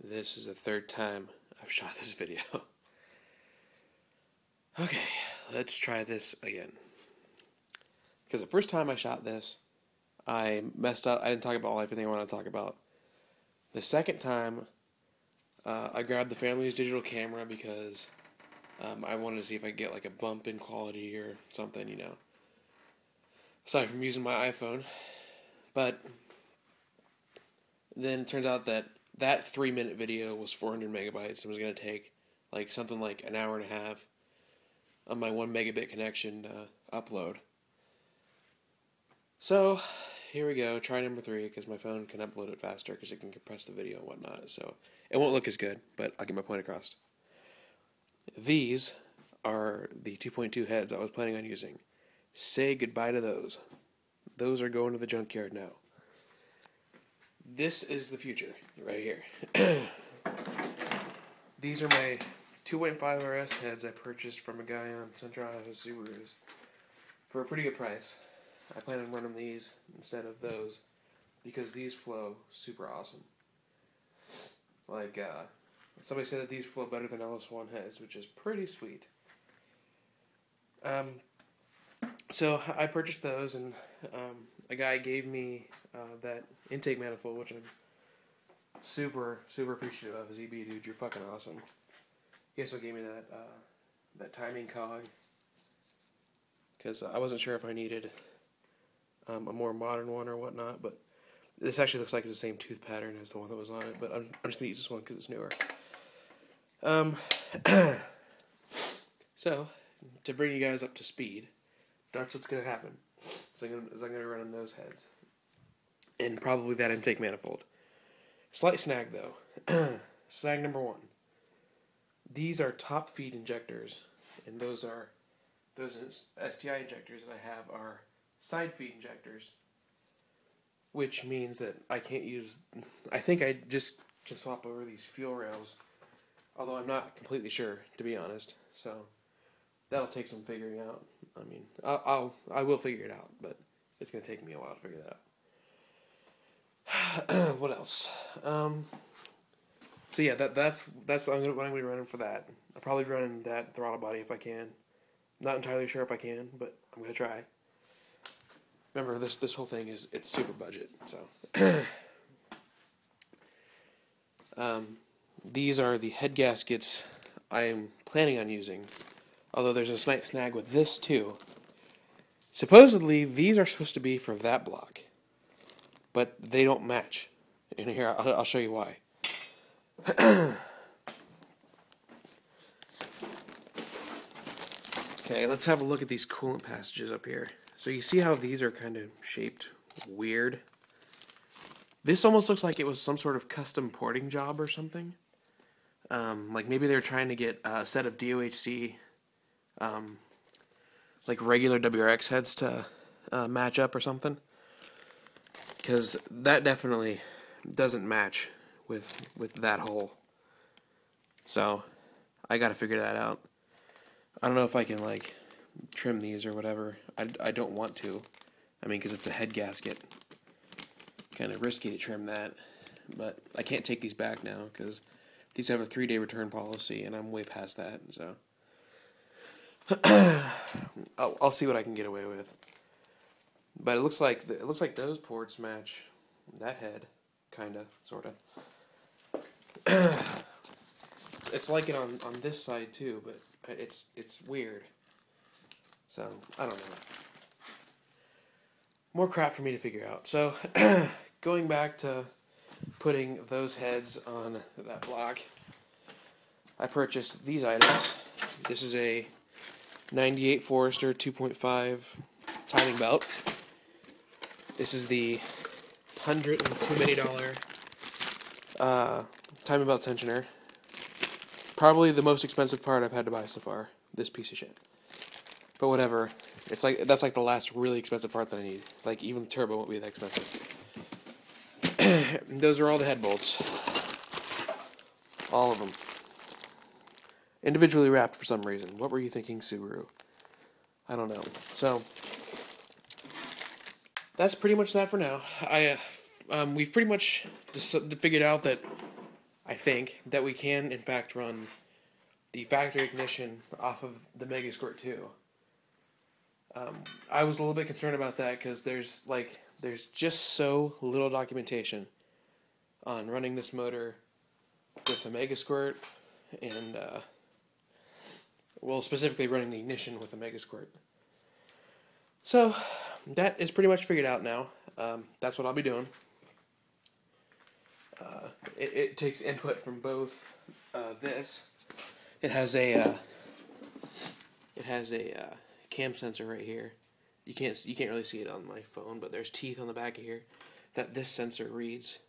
This is the third time I've shot this video. Okay, let's try this again. Because the first time I shot this, I messed up. I didn't talk about everything I want to talk about. The second time, I grabbed the family's digital camera because I wanted to see if I could get like a bump in quality or something, you know. Aside from using my iPhone. But then it turns out that 3-minute video was 400 megabytes and was going to take like something like an hour and a half on my 1 megabit connection to upload. So here we go, try number 3, because my phone can upload it faster because it can compress the video and whatnot. So it won't look as good, but I'll get my point across. These are the 2.2 heads I was planning on using. Say goodbye to those. Those are going to the junkyard now. This is the future, right here. These are my 2.5 RS heads I purchased from a guy on Central Iowa Subarus for a pretty good price. I plan on running these instead of those because these flow super awesome. Like, somebody said that these flow better than LS1 heads, which is pretty sweet. So I purchased those, and a guy gave me that intake manifold, which I'm super appreciative of. His EB, dude, you're fucking awesome. He also gave me that timing cog because I wasn't sure if I needed a more modern one or whatnot, but this actually looks like it's the same tooth pattern as the one that was on it, but I'm just going to use this one because it's newer. So, to bring you guys up to speed, that's what's going to happen. So I'm going to run on those heads. And probably that intake manifold. Slight snag, though. Snag number 1. These are top feed injectors, and those STI injectors that I have are side feed injectors, which means that I can't use. I think I just can swap over these fuel rails, although I'm not completely sure, to be honest. So that'll take some figuring out. I mean, I will figure it out, but it's gonna take me a while to figure that out. What else? So yeah, that's what I'm gonna be running for that. I'll probably run in that throttle body if I can. Not entirely sure if I can, but I'm gonna try. Remember, this whole thing it's super budget. So these are the head gaskets I am planning on using. Although there's a slight snag with this too. Supposedly these are supposed to be for that block, but they don't match. And here I'll show you why. Okay, let's have a look at these coolant passages up here. So you see how these are kind of shaped weird? This almost looks like it was some sort of custom porting job or something. Like maybe they were trying to get a set of DOHC, like regular WRX heads to match up or something. Because that definitely doesn't match with that hole. So I gotta figure that out. I don't know if I can like trim these or whatever. I don't want to. I mean, because it's a head gasket. Kind of risky to trim that. But I can't take these back now because these have a 3-day return policy, and I'm way past that. So I'll see what I can get away with. But it looks like those ports match that head, kinda, sorta. It's like it on this side too, but it's weird. So I don't know. More crap for me to figure out. So going back to putting those heads on that block, I purchased these items. This is a 98 Forester 2.5 timing belt. This is the $102 million timing belt tensioner. Probably the most expensive part I've had to buy so far. This piece of shit. But whatever. It's like that's like the last really expensive part that I need. Like even the turbo won't be that expensive. Those are all the head bolts. All of them. Individually wrapped for some reason. What were you thinking, Subaru? I don't know. So that's pretty much that for now. We've pretty much figured out that I think that we can, in fact, run the factory ignition off of the Mega Squirt 2. I was a little bit concerned about that because there's just so little documentation on running this motor with the Mega Squirt and, specifically running the ignition with the Mega Squirt. So, that is pretty much figured out now. That's what I'll be doing. It takes input from both this. It has a cam sensor right here. You can't really see it on my phone, but there's teeth on the back of here that this sensor reads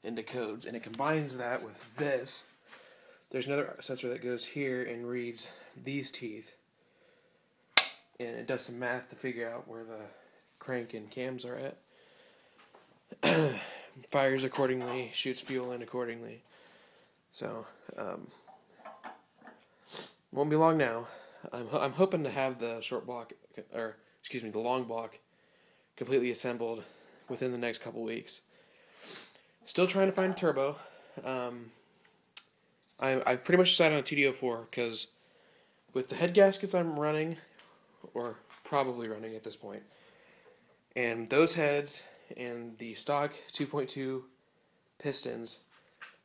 and decodes, and it combines that with this. There's another sensor that goes here and reads these teeth, and it does some math to figure out where the crank and cams are at. Fires accordingly, shoots fuel in accordingly. So, won't be long now. I'm hoping to have the the long block completely assembled within the next couple weeks. Still trying to find a turbo. I've pretty much decided on a TD04 because with the head gaskets I'm running, or probably running at this point, and those heads and the stock 2.2 pistons,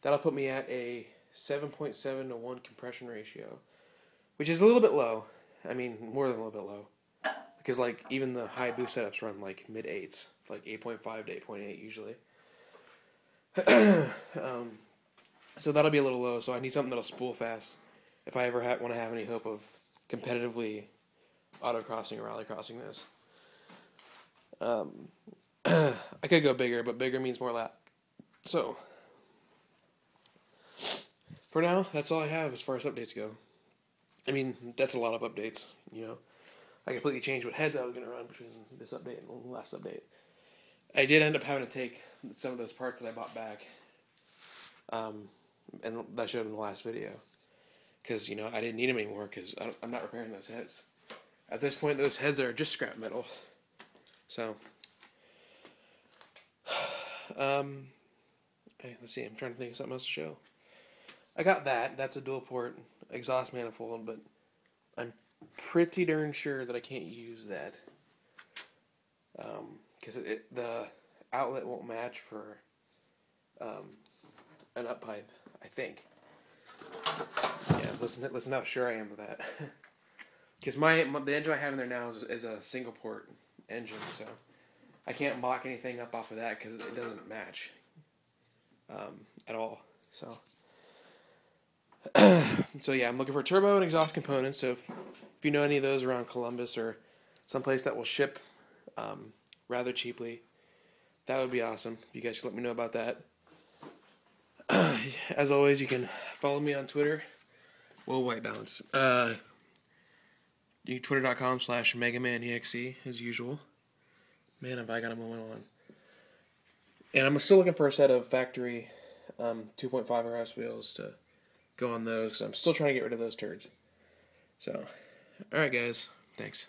that'll put me at a 7.7 to 1 compression ratio, which is a little bit low. I mean, more than a little bit low. Because, even the high boost setups run, mid-8s. 8.5 to 8.8 usually. So that'll be a little low, so I need something that'll spool fast if I ever want to have any hope of competitively autocrossing or rallycrossing this. I could go bigger, but bigger means more lap. So, for now, that's all I have as far as updates go. I mean, that's a lot of updates, I completely changed what heads I was going to run between this update and the last update. I did end up having to take some of those parts that I bought back, and that showed in the last video. Because, I didn't need them anymore because I'm not repairing those heads. At this point, those heads are just scrap metal. So, let's see, I'm trying to think of something else to show. I got that. That's a dual port exhaust manifold, but I'm pretty darn sure that I can't use that. Because the outlet won't match for an up pipe, I think. Yeah, listen how sure I am of that. Because the engine I have in there now is a single port engine, so I can't mock anything up off of that because it doesn't match at all. So yeah, I'm looking for turbo and exhaust components. So if you know any of those around Columbus or someplace that will ship rather cheaply, that would be awesome. If you guys could let me know about that. As always, you can follow me on Twitter. White balance. Twitter.com/MegamanEXE as usual. Man, have I got a moment on. And I'm still looking for a set of factory 2.5 RS wheels to go on those, because I'm still trying to get rid of those turds. So, alright guys, thanks.